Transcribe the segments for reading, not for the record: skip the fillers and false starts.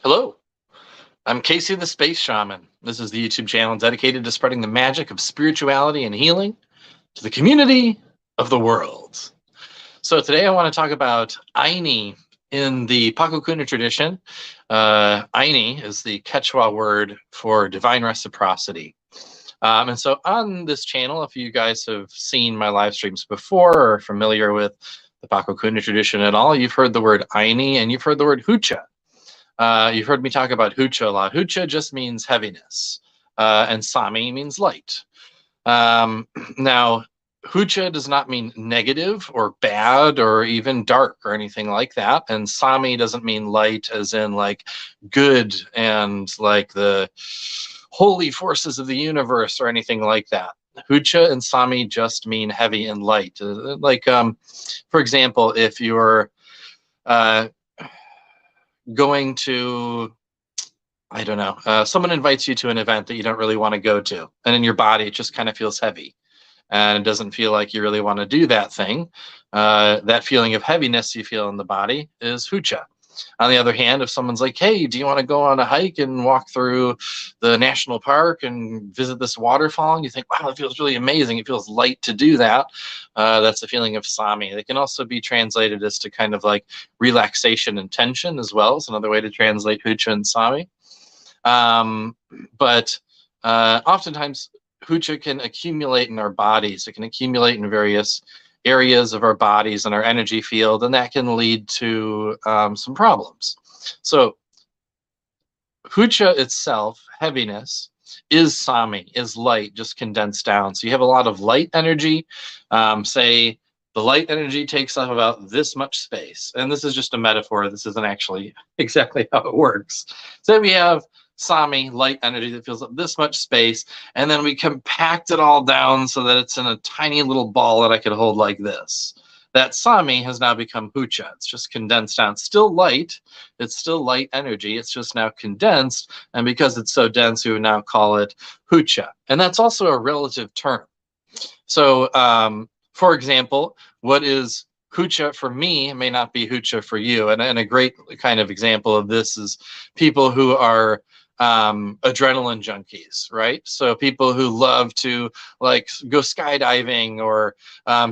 Hello, I'm Casey the Space Shaman. This is the YouTube channel dedicated to spreading the magic of spirituality and healing to the community of the world. So today I want to talk about Ayni in the Pakokuna tradition. Ayni is the Quechua word for divine reciprocity. And so on this channel, if you guys have seen my live streams before or are familiar with the Pakokuna tradition at all, you've heard the word Ayni and you've heard the word Hucha. You've heard me talk about Hucha a lot. Hucha just means heaviness, and Sami means light. Now, Hucha does not mean negative or bad or even dark or anything like that. And Sami doesn't mean light as in like good and like the holy forces of the universe or anything like that. Hucha and Sami just mean heavy and light. For example, if you're going to, I don't know, someone invites you to an event that you don't really want to go to, and in your body it just kind of feels heavy and it doesn't feel like you really want to do that thing. That feeling of heaviness you feel in the body is Hucha. On the other hand, if someone's like, hey, do you want to go on a hike and walk through the national park and visit this waterfall? And you think, wow, it feels really amazing. It feels light to do that. That's a feeling of Sami. They can also be translated as to kind of like relaxation and tension as well. It's another way to translate Hucha and Sami. But oftentimes, Hucha can accumulate in our bodies. It can accumulate in various areas of our bodies and our energy field, and that can lead to some problems. So Hucha itself, heaviness, is Sami, is light, just condensed down. So you have a lot of light energy. Say the light energy takes up about this much space. And this is just a metaphor. This isn't actually exactly how it works. So we have Sami, light energy that fills up this much space, and then we compact it all down so that it's in a tiny little ball that I could hold like this. That Sami has now become Hucha. It's just condensed down. It's still light. It's still light energy. It's just now condensed, and because it's so dense, we would now call it Hucha. And that's also a relative term. So, for example, what is Hucha for me may not be Hucha for you. And a great kind of example of this is people who are adrenaline junkies, right? So people who love to like go skydiving or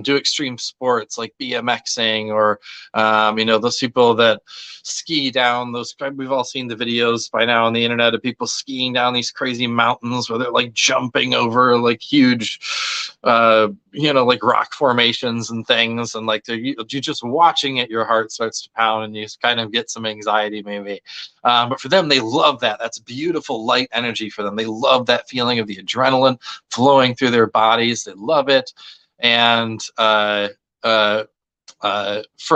do extreme sports like BMXing, or those people that ski down those, we've all seen the videos by now on the internet of people skiing down these crazy mountains where they're like jumping over like huge like rock formations and things, and like you're just watching it, your heart starts to pound and you kind of get some anxiety maybe. But for them, they love that. That's beautiful light energy for them. They love that feeling of the adrenaline flowing through their bodies. They love it. And for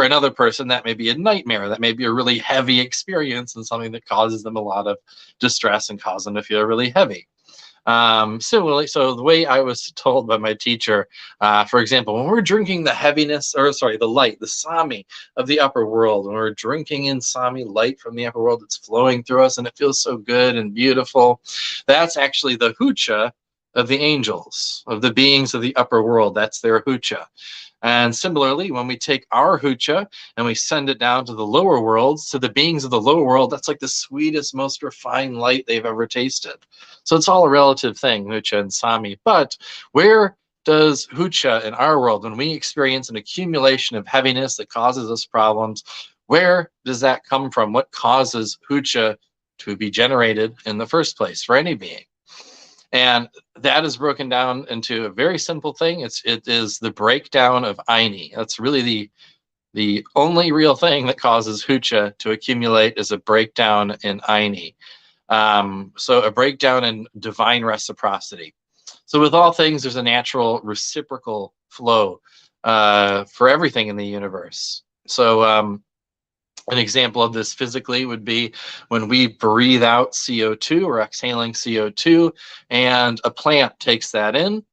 another person, that may be a nightmare. That may be a really heavy experience and something that causes them a lot of distress and causes them to feel really heavy. Similarly, so the way I was told by my teacher, for example, when we're drinking the heaviness, or sorry, the light, the Sami of the upper world, when we're drinking in Sami light from the upper world, it's flowing through us and it feels so good and beautiful. That's actually the Hucha of the angels, of the beings of the upper world. That's their Hucha. And similarly, when we take our Hucha and we send it down to the lower worlds, to the beings of the lower world, that's like the sweetest, most refined light they've ever tasted. So it's all a relative thing, Hucha and Sami. But where does Hucha in our world, when we experience an accumulation of heaviness that causes us problems, where does that come from? What causes Hucha to be generated in the first place for any being? And that is broken down into a very simple thing. It is the breakdown of Ayni. That's really the only real thing that causes Hucha to accumulate is a breakdown in Ayni. So a breakdown in divine reciprocity. So with all things, there's a natural reciprocal flow for everything in the universe. So an example of this physically would be when we breathe out CO2, or exhaling CO2, and a plant takes that in,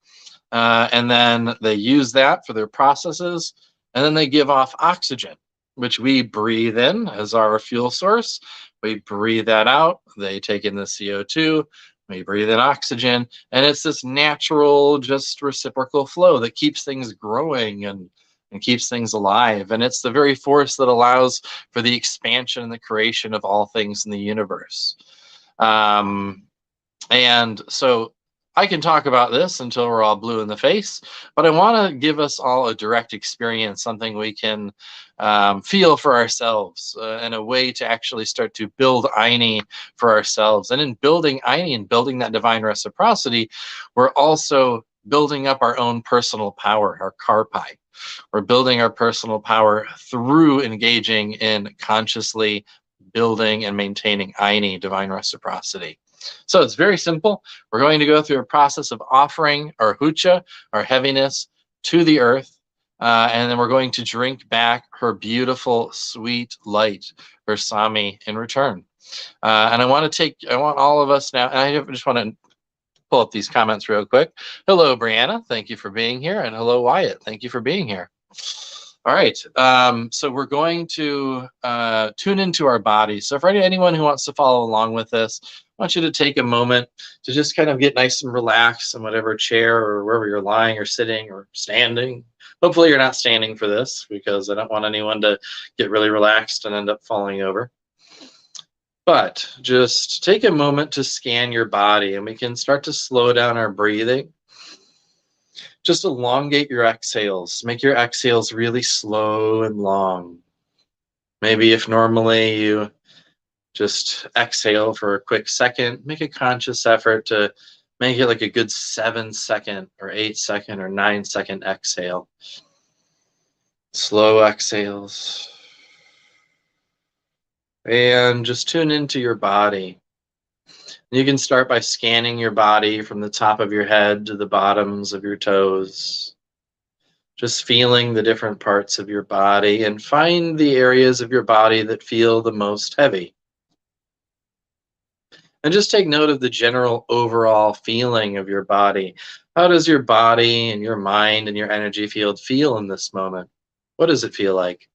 and then they use that for their processes, and then they give off oxygen, which we breathe in as our fuel source. We breathe that out, they take in the CO2, we breathe in oxygen, and it's this natural, just reciprocal flow that keeps things growing and and keeps things alive. And it's the very force that allows for the expansion and the creation of all things in the universe. And so I can talk about this until we're all blue in the face, but I want to give us all a direct experience, something we can feel for ourselves, and a way to actually start to build Ayni for ourselves. And in building Ayni and building that divine reciprocity, we're also building up our own personal power, our karpai. We're building our personal power through engaging in consciously building and maintaining Ayni, divine reciprocity. So it's very simple. We're going to go through a process of offering our hucha, our heaviness, to the earth. And then we're going to drink back her beautiful, sweet light, her Sami, in return. And I want all of us now, and I just want to pull up these comments real quick. Hello, Brianna. Thank you for being here. And hello, Wyatt. Thank you for being here. All right. So we're going to tune into our body. So for anyone who wants to follow along with this, I want you to take a moment to just kind of get nice and relaxed in whatever chair or wherever you're lying or sitting or standing. Hopefully you're not standing for this, because I don't want anyone to get really relaxed and end up falling over. But just take a moment to scan your body, and we can start to slow down our breathing. Just elongate your exhales. Make your exhales really slow and long. Maybe if normally you just exhale for a quick second, make a conscious effort to make it like a good 7-second or 8-second or 9-second exhale. Slow exhales. And just tune into your body. You can start by scanning your body from the top of your head to the bottoms of your toes. Just feeling the different parts of your body, and find the areas of your body that feel the most heavy. And just take note of the general overall feeling of your body. How does your body and your mind and your energy field feel in this moment? What does it feel like?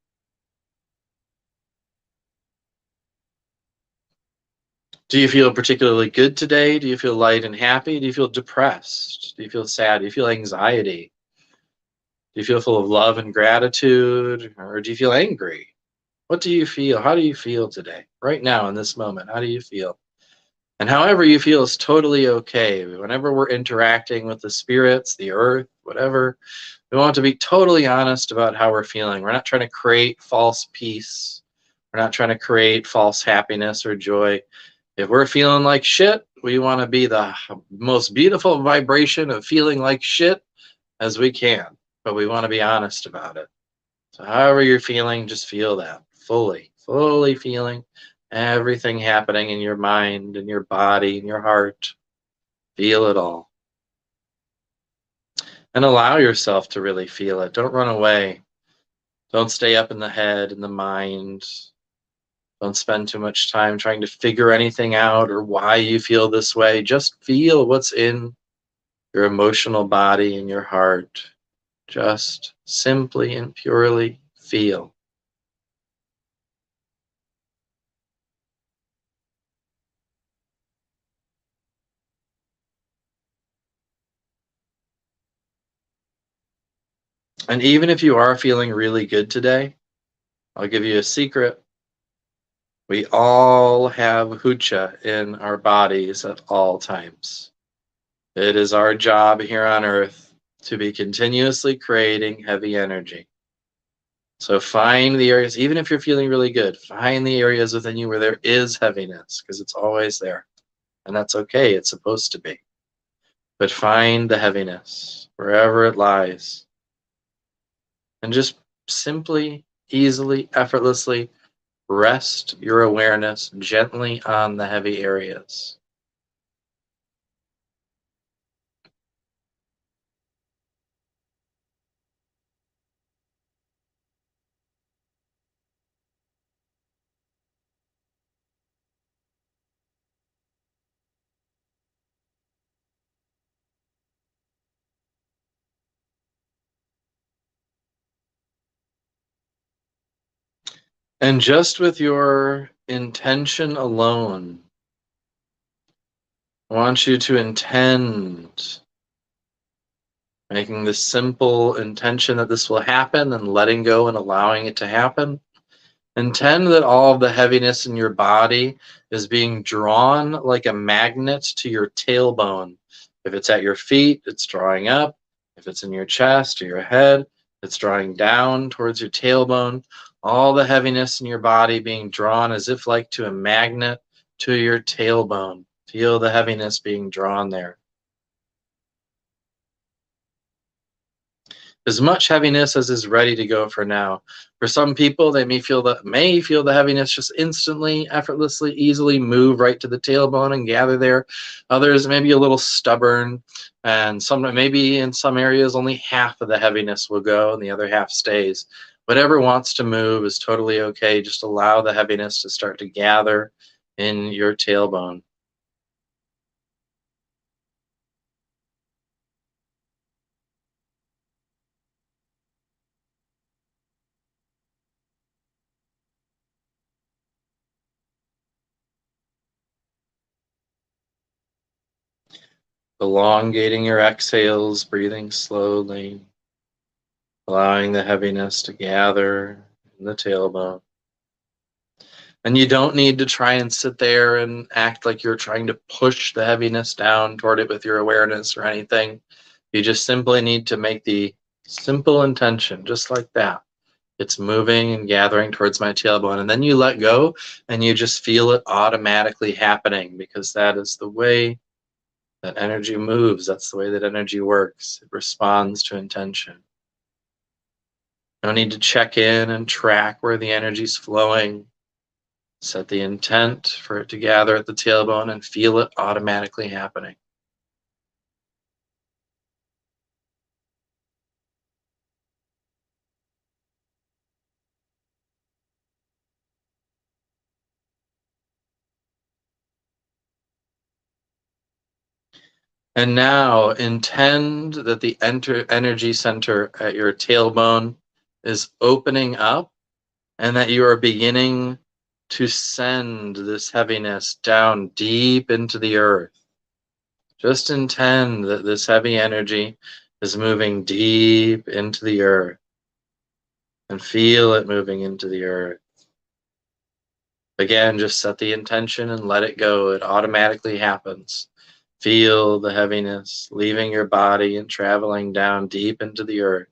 Do you feel particularly good today? Do you feel light and happy? Do you feel depressed? Do you feel sad? Do you feel anxiety? Do you feel full of love and gratitude? Or do you feel angry? What do you feel? How do you feel today? Right now in this moment, how do you feel? And however you feel is totally okay. Whenever we're interacting with the spirits, the earth, whatever, we want to be totally honest about how we're feeling. We're not trying to create false peace. We're not trying to create false happiness or joy. If we're feeling like shit, we want to be the most beautiful vibration of feeling like shit as we can. But we want to be honest about it. So however you're feeling, just feel that fully feeling everything happening in your mind and your body and your heart. Feel it all. And allow yourself to really feel it. Don't run away. Don't stay up in the head and the mind. Don't spend too much time trying to figure anything out or why you feel this way. Just feel what's in your emotional body and your heart. Just simply and purely feel. And even if you are feeling really good today, I'll give you a secret. We all have hucha in our bodies at all times. It is our job here on earth to be continuously creating heavy energy. So find the areas, even if you're feeling really good, find the areas within you where there is heaviness, because it's always there. And that's okay, it's supposed to be. But find the heaviness wherever it lies. And just simply, easily, effortlessly rest your awareness gently on the heavy areas. And just with your intention alone, I want you to intend Making this simple intention that this will happen and letting go and allowing it to happen. Intend that all of the heaviness in your body is being drawn like a magnet to your tailbone. If it's at your feet, it's drawing up. If it's in your chest or your head, it's drawing down towards your tailbone. All the heaviness in your body being drawn as if like to a magnet to your tailbone. Feel the heaviness being drawn there. As much heaviness as is ready to go for now. For some people, they may feel the heaviness just instantly, effortlessly, easily move right to the tailbone and gather there. Others may be a little stubborn, and some maybe in some areas only half of the heaviness will go and the other half stays. Whatever wants to move is totally okay. Just allow the heaviness to start to gather in your tailbone. Elongating your exhales, breathing slowly, allowing the heaviness to gather in the tailbone. And you don't need to try and sit there and act like you're trying to push the heaviness down toward it with your awareness or anything. You just simply need to make the simple intention, just like that. It's moving and gathering towards my tailbone. And then you let go and you just feel it automatically happening, because that is the way that energy moves. That's the way that energy works. It responds to intention. No need to check in and track where the energy's flowing. Set the intent for it to gather at the tailbone and feel it automatically happening. And now intend that the energy center at your tailbone is opening up, and that you are beginning to send this heaviness down deep into the earth. Just intend that this heavy energy is moving deep into the earth, and feel it moving into the earth. Again, just set the intention and let it go. It automatically happens. Feel the heaviness leaving your body and traveling down deep into the earth.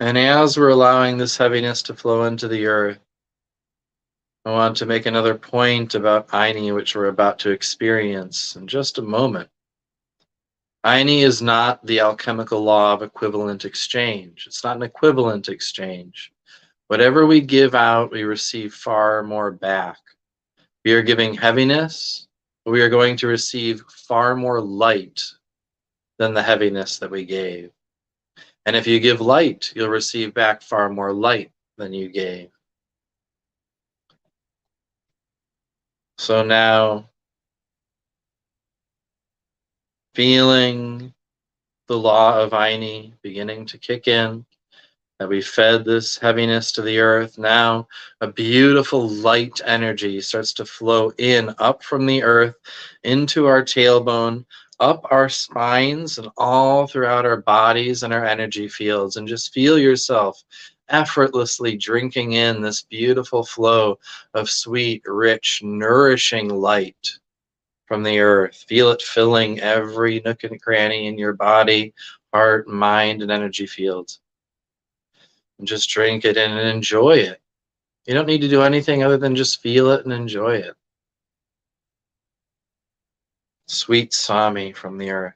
And as we're allowing this heaviness to flow into the earth, I want to make another point about Ayni, which we're about to experience in just a moment. Ayni is not the alchemical law of equivalent exchange. It's not an equivalent exchange. Whatever we give out, we receive far more back. We are giving heaviness, but we are going to receive far more light than the heaviness that we gave. And if you give light, you'll receive back far more light than you gave. So now, feeling the law of Ayni beginning to kick in, that we fed this heaviness to the earth. Now a beautiful light energy starts to flow in, up from the earth, into our tailbone, up our spines, and all throughout our bodies and our energy fields. And just feel yourself effortlessly drinking in this beautiful flow of sweet, rich, nourishing light from the earth. Feel it filling every nook and cranny in your body, heart, mind, and energy fields. And just drink it in and enjoy it. You don't need to do anything other than just feel it and enjoy it. Sweet Sami from the earth.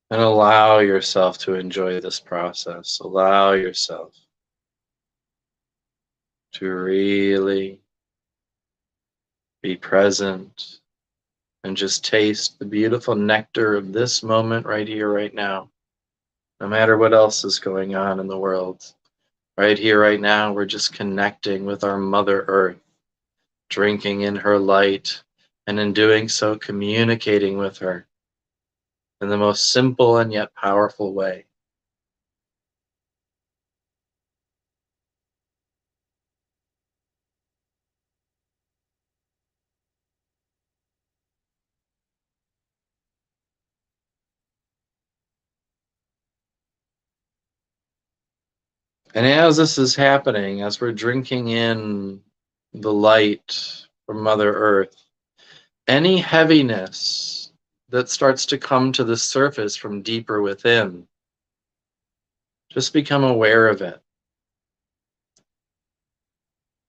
And allow yourself to enjoy this process. Allow yourself to really be present and just taste the beautiful nectar of this moment right here, right now. No matter what else is going on in the world, right here, right now, we're just connecting with our Mother Earth, drinking in her light, and in doing so, communicating with her in the most simple and yet powerful way. And as this is happening, as we're drinking in the light from Mother Earth, any heaviness that starts to come to the surface from deeper within, just become aware of it.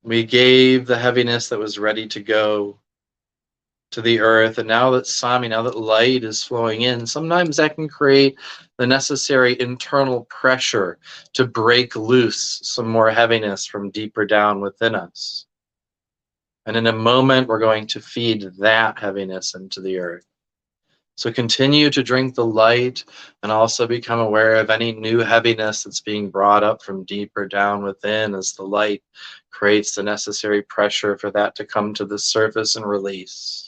We gave the heaviness that was ready to go to the earth, and now that Sami, now that light is flowing in, sometimes that can create the necessary internal pressure to break loose some more heaviness from deeper down within us. And in a moment, we're going to feed that heaviness into the earth. So continue to drink the light and also become aware of any new heaviness that's being brought up from deeper down within as the light creates the necessary pressure for that to come to the surface and release.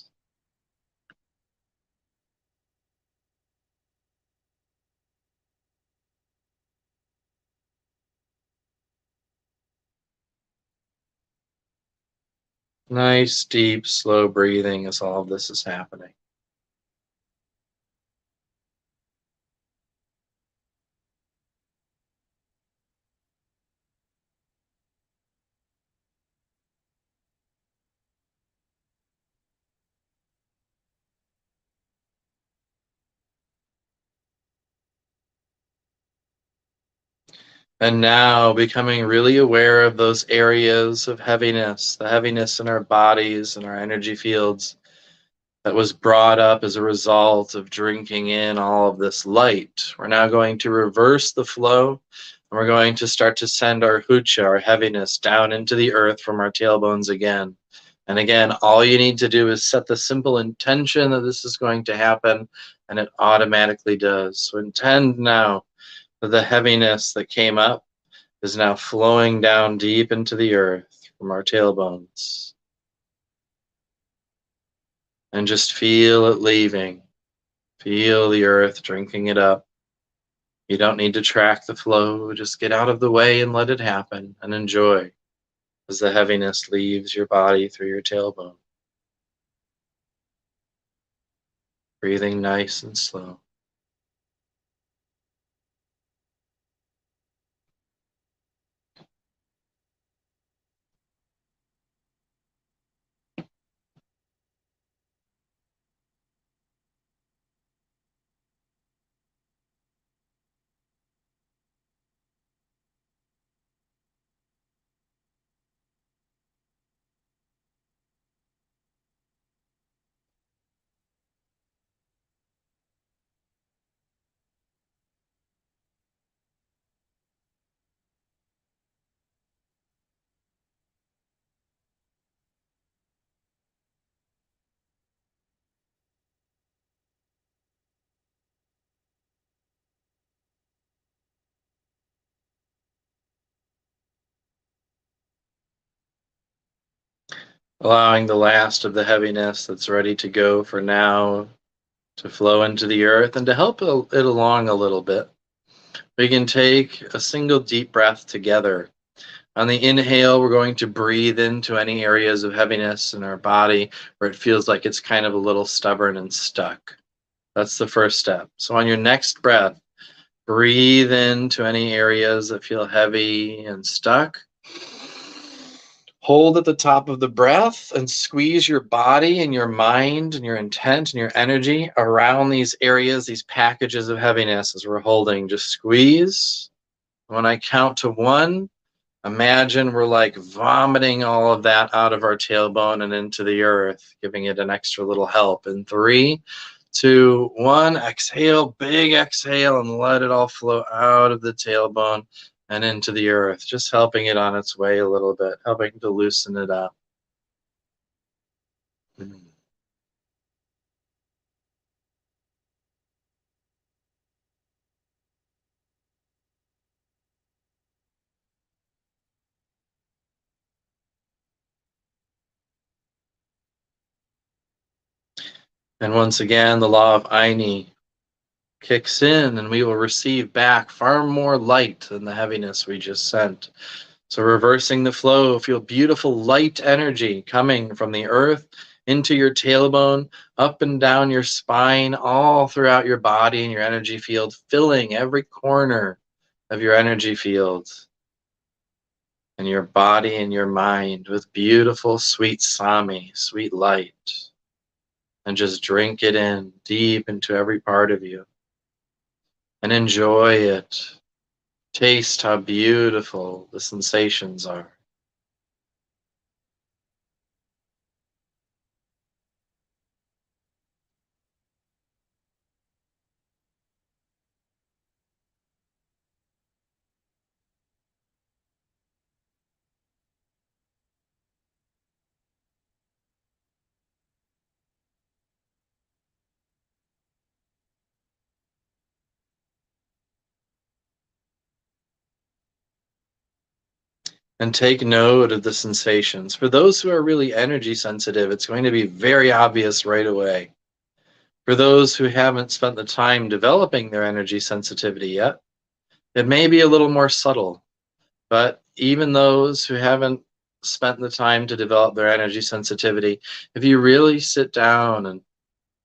Nice, deep, slow breathing as all of this is happening. And now becoming really aware of those areas of heaviness, the heaviness in our bodies and our energy fields that was brought up as a result of drinking in all of this light. We're now going to reverse the flow, and we're going to start to send our hucha, our heaviness, down into the earth from our tailbones again. And again, all you need to do is set the simple intention that this is going to happen, and it automatically does. So intend now that the heaviness that came up is now flowing down deep into the earth from our tailbones. And just feel it leaving. Feel the earth drinking it up. You don't need to track the flow. Just get out of the way and let it happen and enjoy as the heaviness leaves your body through your tailbone. Breathing nice and slow. Allowing the last of the heaviness that's ready to go for now to flow into the earth. And to help it along a little bit, we can take a single deep breath together. On the inhale, we're going to breathe into any areas of heaviness in our body where it feels like it's kind of a little stubborn and stuck. That's the first step. So on your next breath, breathe into any areas that feel heavy and stuck. Hold at the top of the breath and squeeze your body and your mind and your intent and your energy around these areas, these packages of heaviness as we're holding. Just squeeze. When I count to 1, imagine we're like vomiting all of that out of our tailbone and into the earth, giving it an extra little help. In 3, 2, 1. Exhale, big exhale, and let it all flow out of the tailbone and into the earth, just helping it on its way a little bit, helping to loosen it up. And once again, the law of Ayni kicks in, and we will receive back far more light than the heaviness we just sent. So reversing the flow, feel beautiful light energy coming from the earth into your tailbone, up and down your spine, all throughout your body and your energy field, filling every corner of your energy field and your body and your mind with beautiful, sweet Sami, sweet light. And just drink it in deep into every part of you and enjoy it. Taste how beautiful the sensations are. And take note of the sensations. For those who are really energy sensitive, it's going to be very obvious right away. For those who haven't spent the time developing their energy sensitivity yet, it may be a little more subtle. But even those who haven't spent the time to develop their energy sensitivity, if you really sit down and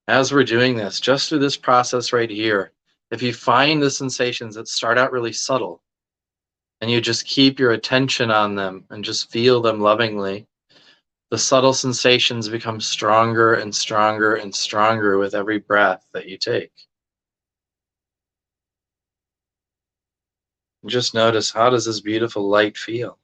as we're doing this, just through this process right here, if you find the sensations that start out really subtle and you just keep your attention on them and just feel them lovingly, the subtle sensations become stronger and stronger and stronger with every breath that you take. Just notice, how does this beautiful light feel?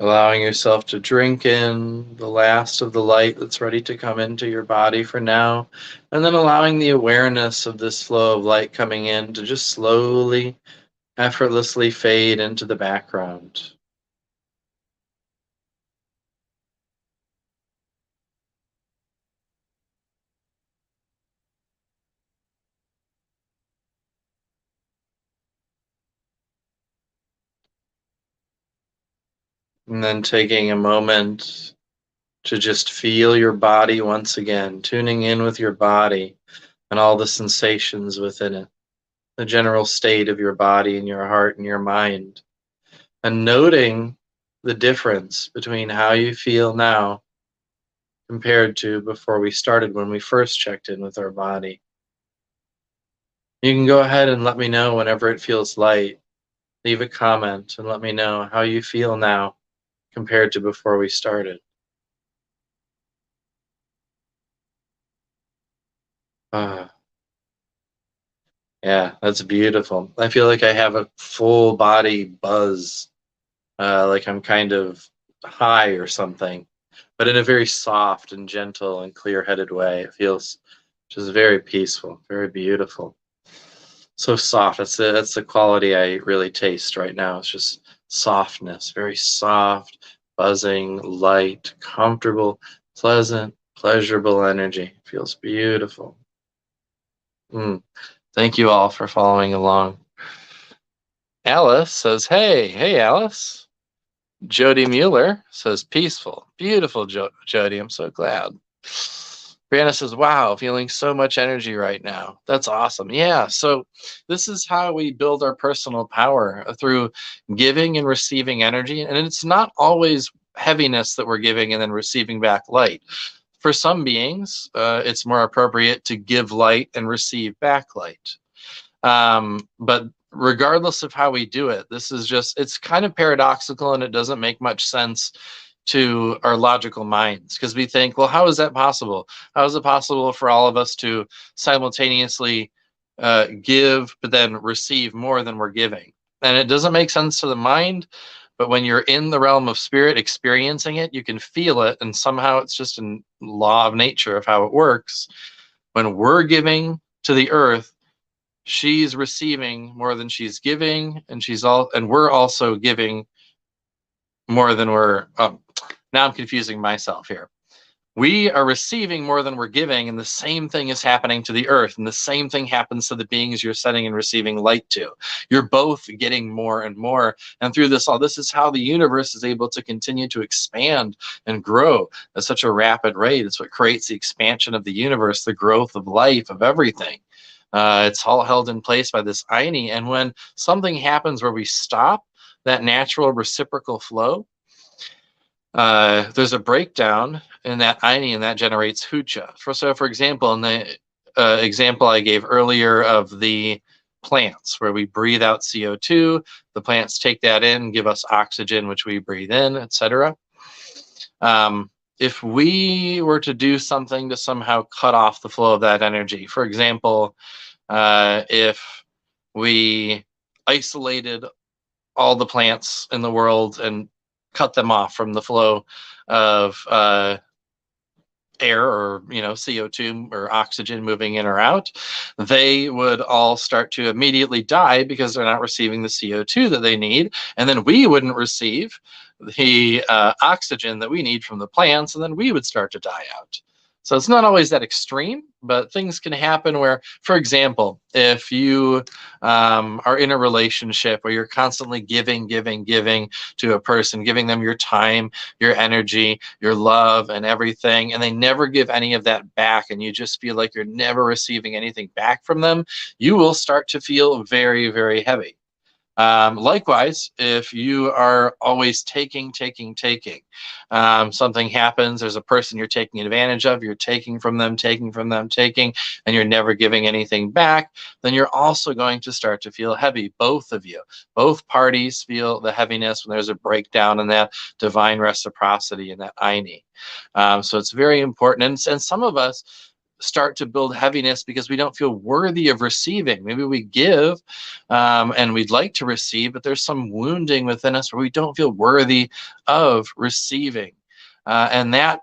Allowing yourself to drink in the last of the light that's ready to come into your body for now, and then allowing the awareness of this flow of light coming in to just slowly, effortlessly fade into the background. And then taking a moment to just feel your body once again, tuning in with your body and all the sensations within it, the general state of your body and your heart and your mind, and noting the difference between how you feel now compared to before we started when we first checked in with our body. You can go ahead and let me know whenever it feels light. Leave a comment and let me know how you feel now compared to before we started. Ah, yeah, that's beautiful. I feel like I have a full body buzz, like I'm kind of high or something, but in a very soft and gentle and clear-headed way. It feels just very peaceful, very beautiful. So soft. That's the quality I really taste right now. It's just softness, very soft, buzzing, light, comfortable, pleasant, pleasurable energy. Feels beautiful. Mm. Thank you all for following along. Alice says, hey, Alice. Jody Mueller says, peaceful. Beautiful, Jody. I'm so glad. Brianna says, wow, feeling so much energy right now. That's awesome. Yeah, so this is how we build our personal power, through giving and receiving energy. And it's not always heaviness that we're giving and then receiving back light. For some beings, it's more appropriate to give light and receive back light. But regardless of how we do it, this is just, it's kind of paradoxical and it doesn't make much sense to our logical minds, because we think, well, how is that possible? How is it possible for all of us to simultaneously give but then receive more than we're giving? And it doesn't make sense to the mind, but when you're in the realm of spirit experiencing it, you can feel it, and somehow it's just a law of nature of how it works. When we're giving to the earth, she's receiving more than she's giving, and we're also giving more than we're now I'm confusing myself here. We are receiving more than we're giving, and the same thing is happening to the earth, and the same thing happens to the beings you're sending and receiving light to. You're both getting more and more, and through this is how the universe is able to continue to expand and grow at such a rapid rate. It's what creates the expansion of the universe, the growth of life, of everything. It's all held in place by this Ayni, and when something happens where we stop that natural reciprocal flow, there's a breakdown in that Ayni, and that generates hucha. So, for example, in the example I gave earlier of the plants, where we breathe out CO2, the plants take that in, give us oxygen, which we breathe in, etc. If we were to do something to somehow cut off the flow of that energy, for example, if we isolated all the plants in the world and cut them off from the flow of air, or CO2 or oxygen moving in or out, they would all start to immediately die because they're not receiving the CO2 that they need, and then we wouldn't receive the oxygen that we need from the plants, and then we would start to die out. So it's not always that extreme, but things can happen where, for example, if you are in a relationship where you're constantly giving to a person, giving them your time, your energy, your love, and everything, and they never give any of that back, and you just feel like you're never receiving anything back from them, you will start to feel very, very heavy. Likewise, if you are always taking, something happens, there's a person you're taking advantage of, you're taking from them, and you're never giving anything back, then you're also going to start to feel heavy. Both of you, both parties feel the heaviness when there's a breakdown in that divine reciprocity and that Ayni. So it's very important. And some of us start to build heaviness because we don't feel worthy of receiving. Maybe we give and we'd like to receive, but there's some wounding within us where we don't feel worthy of receiving. And that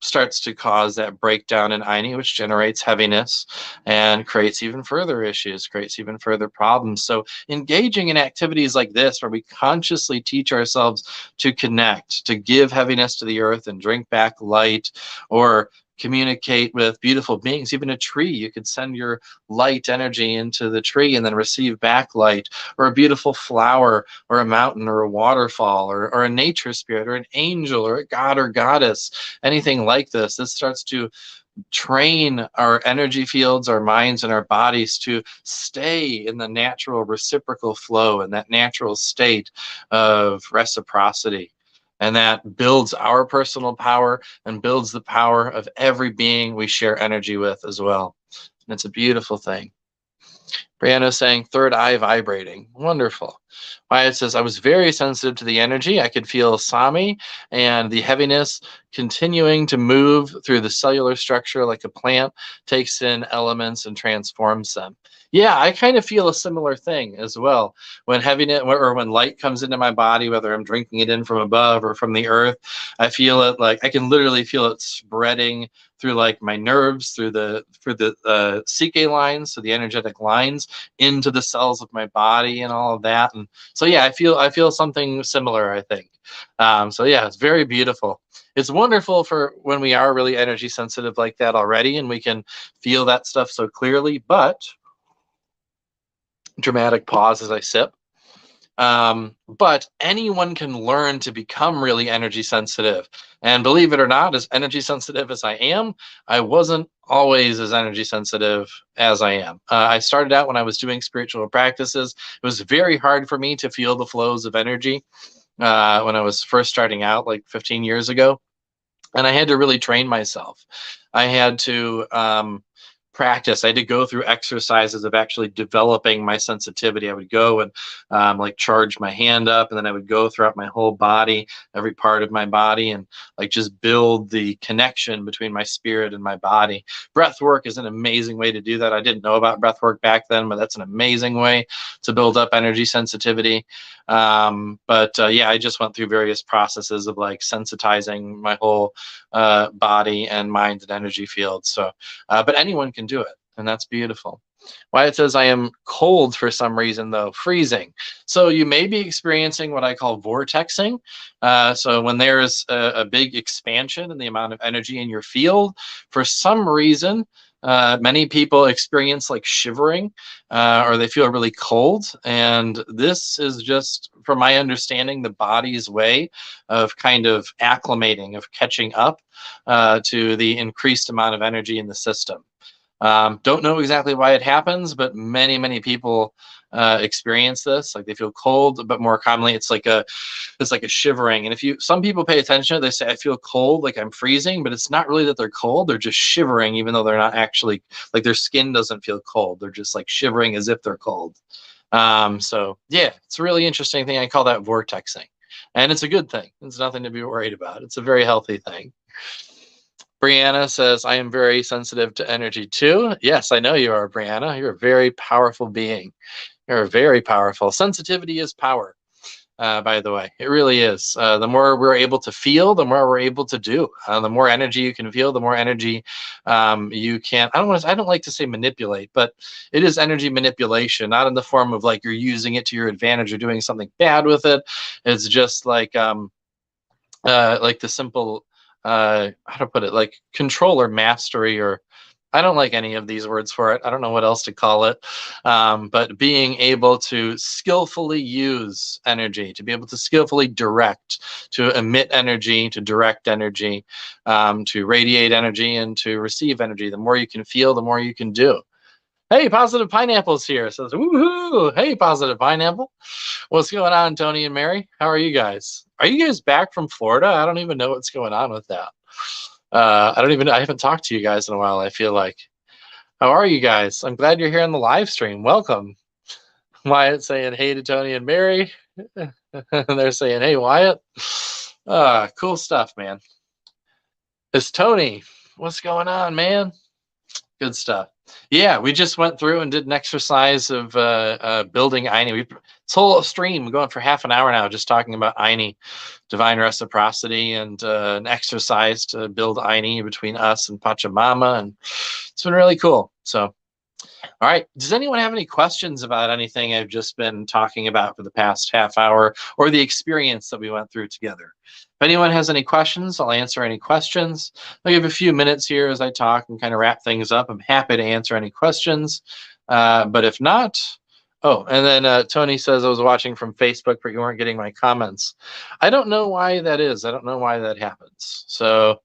starts to cause that breakdown in Ayni, which generates heaviness and creates even further issues, creates even further problems. So engaging in activities like this, where we consciously teach ourselves to connect, to give heaviness to the earth and drink back light, or communicate with beautiful beings. Even a tree, you could send your light energy into the tree and then receive back light, or a beautiful flower, or a mountain, or a waterfall, or a nature spirit, or an angel, or a god or goddess, anything like this. This starts to train our energy fields, our minds, and our bodies to stay in the natural reciprocal flow, and that natural state of reciprocity. And that builds our personal power and builds the power of every being we share energy with as well. And it's a beautiful thing. Brianna saying third eye vibrating. Wonderful. Wyatt says, I was very sensitive to the energy. I could feel Sami and the heaviness continuing to move through the cellular structure like a plant takes in elements and transforms them. Yeah, I kind of feel a similar thing as well. When heaviness, or when light comes into my body, whether I'm drinking it in from above or from the earth, I feel it, like I can literally feel it spreading through like my nerves, through the CK lines, so the energetic lines, into the cells of my body and all of that. And so yeah, I feel something similar, I think. So yeah, it's very beautiful. It's wonderful for when we are really energy sensitive like that already, and we can feel that stuff so clearly. But dramatic pause as I sip. But anyone can learn to become really energy sensitive. And believe it or not, as energy sensitive as I am, I wasn't always as energy sensitive as I am. I started out when I was doing spiritual practices. It was very hard for me to feel the flows of energy when I was first starting out, like 15 years ago. And I had to really train myself. I had to practice. I had to go through exercises of actually developing my sensitivity. I would go and like charge my hand up, and then I would go throughout my whole body, every part of my body, and like just build the connection between my spirit and my body. Breath work is an amazing way to do that. I didn't know about breath work back then, but that's an amazing way to build up energy sensitivity. Yeah, I just went through various processes of like sensitizing my whole body and mind and energy field. So, but anyone can do it, and that's beautiful. Wyatt says, I am cold for some reason, though, freezing. So you may be experiencing what I call vortexing. So when there's a big expansion in the amount of energy in your field, for some reason, many people experience like shivering or they feel really cold. And this is just, from my understanding, the body's way of kind of acclimating, of catching up to the increased amount of energy in the system. Don't know exactly why it happens, but many people experience this. Like they feel cold, but more commonly it's like a shivering. And some people pay attention, they say, I feel cold, like I'm freezing, but it's not really that they're cold. They're just shivering, even though they're not actually, like their skin doesn't feel cold. They're just like shivering as if they're cold. So yeah, it's a really interesting thing. I call that vortexing, and it's a good thing. It's nothing to be worried about. It's a very healthy thing. Brianna says, I am very sensitive to energy too. Yes, I know you are, Brianna. You're a very powerful being. You're very powerful. Sensitivity is power, by the way. It really is. The more we're able to feel, the more we're able to do. The more energy you can feel, the more energy you can. I don't like to say manipulate, but it is energy manipulation, not in the form of like you're using it to your advantage or doing something bad with it. It's just like the simple how to put it, like control or mastery, or I don't like any of these words for it. I don't know what else to call it. But being able to skillfully use energy, to be able to skillfully direct, to emit energy, to direct energy, to radiate energy, and to receive energy. The more you can feel, the more you can do. Hey, Positive Pineapple's here. Says, woohoo! Hey, Positive Pineapple. What's going on, Tony and Mary? How are you guys? Are you guys back from Florida? I don't even know what's going on with that. I haven't talked to you guys in a while, I feel like. How are you guys? I'm glad you're here on the live stream. Welcome. Wyatt saying hey to Tony and Mary. They're saying, hey, Wyatt. Cool stuff, man. It's Tony. What's going on, man? Good stuff. Yeah, we just went through and did an exercise of building Ayni. This whole stream going for half an hour now, just talking about Ayni, divine reciprocity, and an exercise to build Ayni between us and Pachamama, and it's been really cool. So, all right, does anyone have any questions about anything I've just been talking about for the past half hour, or the experience that we went through together? If anyone has any questions, I'll answer any questions. I'll give a few minutes here as I talk and kind of wrap things up. I'm happy to answer any questions. But if not, oh, and then Tony says I was watching from Facebook, but you weren't getting my comments. I don't know why that is. I don't know why that happens. So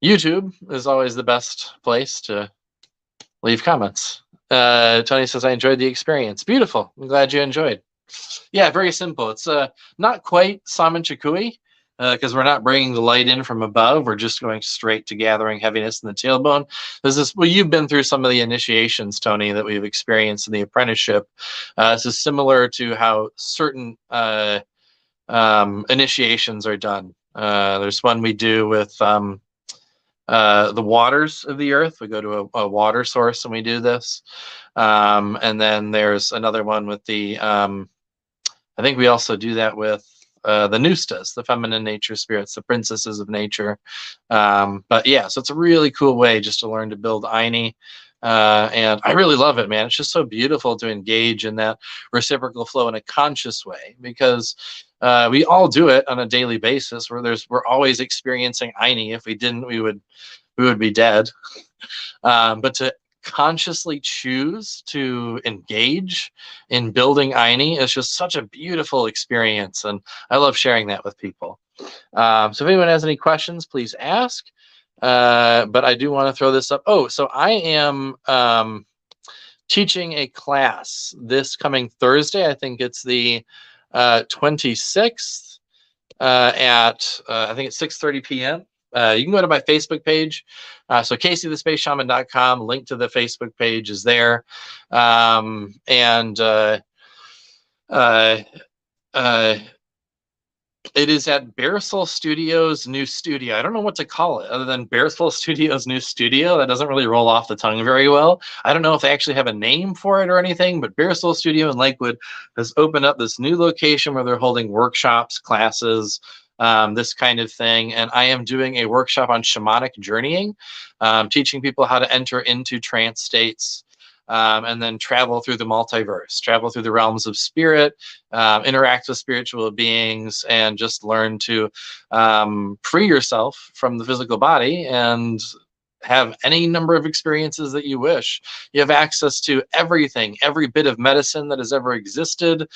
YouTube is always the best place to leave comments. Tony says, I enjoyed the experience. Beautiful. I'm glad you enjoyed. Yeah, very simple. It's not quite Saman Chikui, because we're not bringing the light in from above. We're just going straight to gathering heaviness in the tailbone. Well, you've been through some of the initiations, Tony, that we've experienced in the apprenticeship. This is similar to how certain initiations are done. There's one we do with the waters of the earth. We go to a water source and we do this. And then there's another one with the I think we also do that with the Nustas, the feminine nature spirits, the princesses of nature. But yeah, so it's a really cool way just to learn to build Ayni. And I really love it, man. It's just so beautiful to engage in that reciprocal flow in a conscious way, because we all do it on a daily basis. We're always experiencing Ayni. If we didn't, we would be dead. But to consciously choose to engage in building Ayni is just such a beautiful experience, and I love sharing that with people. So if anyone has any questions, please ask. But I do want to throw this up. Oh, so I am teaching a class this coming Thursday. I think it's the 26th at I think it's 6:30 p.m. You can go to my Facebook page. So CaseyTheSpaceShaman.com, link to the Facebook page is there. And it is at Bearsall Studios' new studio. I don't know what to call it other than Bearsall Studios' new studio. That doesn't really roll off the tongue very well. I don't know if they actually have a name for it or anything, but Bearsall Studio in Lakewood has opened up this new location where they're holding workshops, classes, this kind of thing. And I am doing a workshop on shamanic journeying, teaching people how to enter into trance states. And then travel through the multiverse, travel through the realms of spirit, interact with spiritual beings, and just learn to free yourself from the physical body and have any number of experiences that you wish. You have access to everything, every bit of medicine that has ever existed,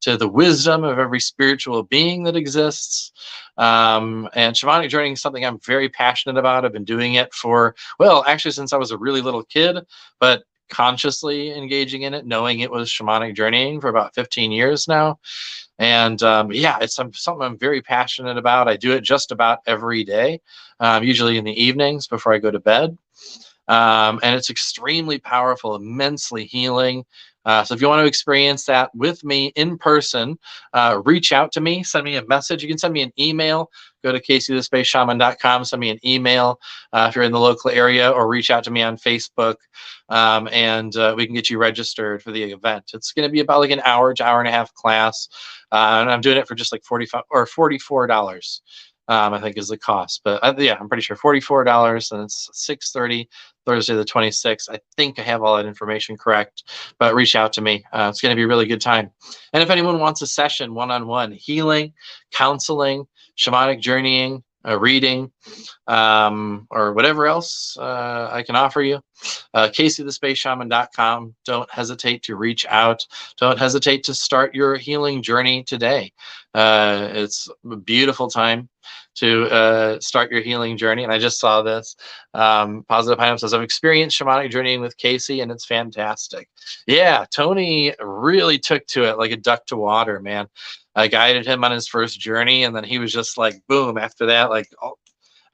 to the wisdom of every spiritual being that exists. And shamanic journeying is something I'm very passionate about. I've been doing it for, well, actually since I was a really little kid, but consciously engaging in it, knowing it was shamanic journeying for about 15 years now. And yeah, it's something I'm very passionate about. I do it just about every day, usually in the evenings before I go to bed. And it's extremely powerful, immensely healing. So if you want to experience that with me in person, reach out to me, send me a message. You can send me an email. Go to CaseyTheSpaceShaman.com, send me an email if you're in the local area, or reach out to me on Facebook, and we can get you registered for the event. It's going to be about like an hour to hour and a half class, and I'm doing it for just like $44. I think is the cost, but yeah, I'm pretty sure $44, and it's 6:30 Thursday the 26th. I think I have all that information correct, but reach out to me. It's going to be a really good time. And if anyone wants a session, one-on-one healing, counseling, shamanic journeying, reading, or whatever else I can offer you, CaseyTheSpaceShaman.com. Don't hesitate to reach out. Don't hesitate to start your healing journey today. It's a beautiful time to start your healing journey. And I just saw this. Positive Pineapple says, I've experienced shamanic journeying with Casey, and it's fantastic. Yeah, Tony really took to it like a duck to water, man. I guided him on his first journey, and then he was just like, boom, after that, like, oh,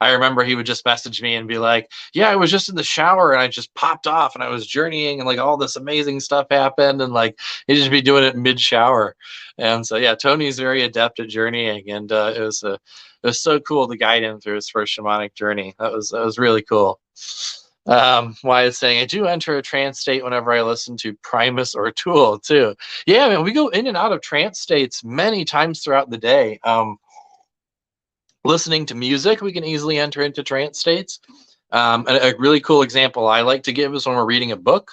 I remember he would just message me and be like, yeah, I was just in the shower and I just popped off and I was journeying and like all this amazing stuff happened, and like he'd just be doing it mid shower. And so, yeah, Tony's very adept at journeying, and it was so cool to guide him through his first shamanic journey. That was really cool. Why it's saying I do enter a trance state whenever I listen to Primus or Tool too. Yeah, man, we go in and out of trance states many times throughout the day. Listening to music, we can easily enter into trance states. A really cool example I like to give is when we're reading a book.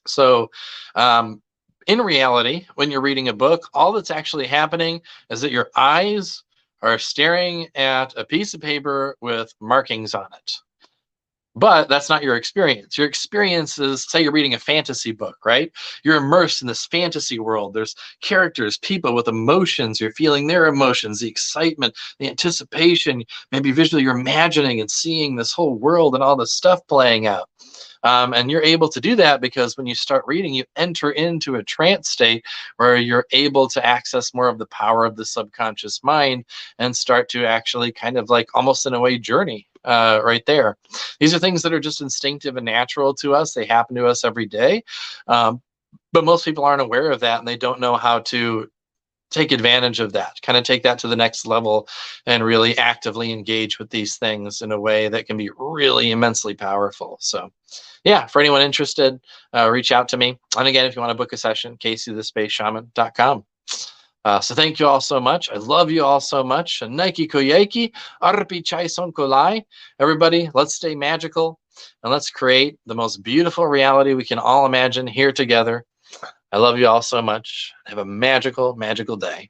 So in reality, when you're reading a book, all that's actually happening is that your eyes are staring at a piece of paper with markings on it. But that's not your experience. Your experience is, say you're reading a fantasy book, right? You're immersed in this fantasy world. There's characters, people with emotions. You're feeling their emotions, the excitement, the anticipation. Maybe visually you're imagining and seeing this whole world and all this stuff playing out. And you're able to do that because when you start reading, you enter into a trance state where you're able to access more of the power of the subconscious mind and start to actually kind of like almost in a way journey right there. These are things that are just instinctive and natural to us. They happen to us every day. But most people aren't aware of that, and they don't know how to take advantage of that, kind of take that to the next level and really actively engage with these things in a way that can be really immensely powerful. So yeah, for anyone interested, reach out to me. And again, if you want to book a session, CaseyTheSpaceShaman.com. So thank you all so much. I love you all so much. Nike Koyeki, Arpi Chai Son Kolai. Everybody, let's stay magical and let's create the most beautiful reality we can all imagine here together. I love you all so much. Have a magical, magical day.